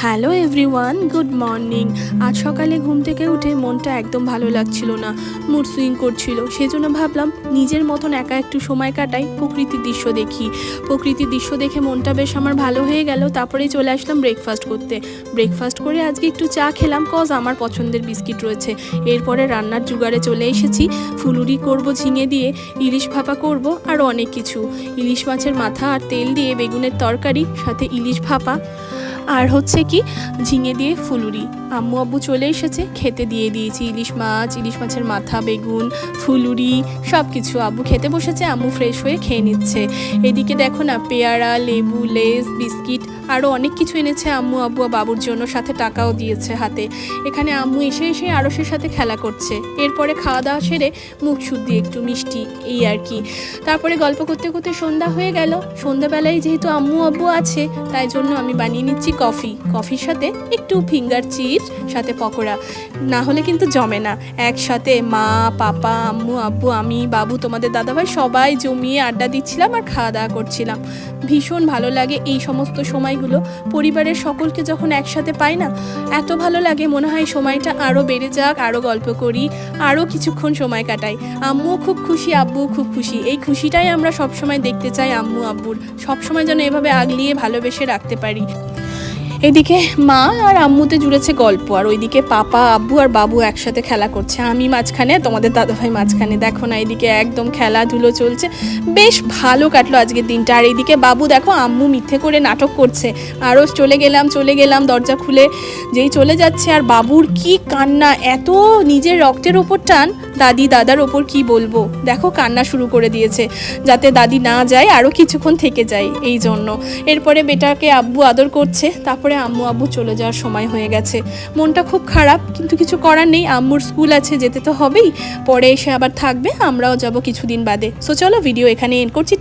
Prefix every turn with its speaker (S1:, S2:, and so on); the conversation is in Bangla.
S1: Hello everyone, good morning. আজ সকালে ঘুম থেকে উঠে মনটা একদম ভালো লাগছিল না, মুড সুইং করছিল। সেজন্য ভাবলাম নিজের মতন একা একটু সময় কাটাই, প্রকৃতির দৃশ্য দেখি। প্রকৃতির দৃশ্য দেখে মনটা বেশ আমার ভালো হয়ে গেল। তারপরেই চলে আসলাম ব্রেকফাস্ট করতে। ব্রেকফাস্ট করে আজকে একটু চা খেলাম, কজ আমার পছন্দের বিস্কিট রয়েছে। এরপরে রান্নার জোগাড়ে চলে এসেছি। ফুলুরি করব ঝিঙে দিয়ে, ইলিশ ভাপা করব, আরও অনেক কিছু। ইলিশ মাছের মাথা আর তেল দিয়ে বেগুনের তরকারি, সাথে ইলিশ ভাপা, আর হচ্ছে কি ঝিঙে দিয়ে ফুলুরি। আম্মু আব্বু চলে এসেছে, খেতে দিয়ে দিয়েছি ইলিশ মাছ, ইলিশ মাছের মাথা, বেগুন, ফুলুরি সব কিছু। আব্বু খেতে বসেছে, আম্মু ফ্রেশ হয়ে খেয়ে নিচ্ছে। এদিকে দেখো না, পেয়ারা, লেবু, লেস, বিস্কিট আরও অনেক কিছু এনেছে আম্মু আব্বু বাবুর জন্য, সাথে টাকাও দিয়েছে হাতে। এখানে আম্মু এসে এসে আরশের সাথে খেলা করছে। এরপরে খাওয়া দাওয়া সেরে মুখ শুদ্ধি একটু মিষ্টি, এই আর কি। তারপরে গল্প করতে করতে সন্ধ্যা হয়ে গেল। সন্ধ্যাবেলায় যেহেতু আম্মু আব্বু আছে, তাই জন্য আমি বানিয়ে নিচ্ছি কফির সাথে একটু ফিঙ্গার চিপস, সাথে পকোড়া। না হলে কিন্তু জমে না। একসাথে মা, পাপা, আম্মু আব্বু, আমি, বাবু, তোমাদের দাদাভাই সবাই জমিয়ে আড্ডা দিচ্ছিলাম আর খাওয়া দাওয়া করছিলাম। ভীষণ ভালো লাগে এই সমস্ত সময়গুলো। পরিবারের সকলকে যখন একসাথে পাই না, এত ভালো লাগে, মনে হয় সময়টা আরও বেড়ে যাক, আরও গল্প করি, আরও কিছুক্ষণ সময় কাটাই। আম্মুও খুব খুশি, আব্বুও খুব খুশি। এই খুশিটাই আমরা সবসময় দেখতে চাই আম্মু আব্বুর, সবসময় যেন এভাবে আগলিয়ে ভালোবেসে রাখতে পারি। এদিকে মা আর আম্মুতে জুড়েছে গল্প, আর ওইদিকে পাপা, আব্বু আর বাবু একসাথে খেলা করছে। আমি মাঝখানে, তোমাদের দাদাভাই মাঝখানে। দেখো না, এদিকে একদম খেলাধুলো চলছে। বেশ ভালো কাটলো আজকের দিনটা। আর এইদিকে বাবু দেখো, আম্মু মিথ্যে করে নাটক করছে। আরও চলে গেলাম দরজা খুলে, যেই চলে যাচ্ছে। আর বাবুর কি কান্না, এত নিজের রক্তের ওপর টান, দাদি দাদার ওপর কি বলবো। দেখো কান্না শুরু করে দিয়েছে, যাতে দাদি না যায়, আরও কিছুক্ষণ থেকে যায় এই জন্য। এরপরে বেটাকে আব্বু আদর করছে। তারপরে আম্মু আব্বু চলে যাওয়ার সময় হয়ে গেছে। মনটা খুব খারাপ, কিন্তু কিছু করার নেই। আম্মুর স্কুল আছে, যেতে তো হবেই। পরে এসে আবার থাকবে, আমরাও যাব কিছুদিন বাদে। সো চলো, ভিডিও এখানে এন্ড করছি।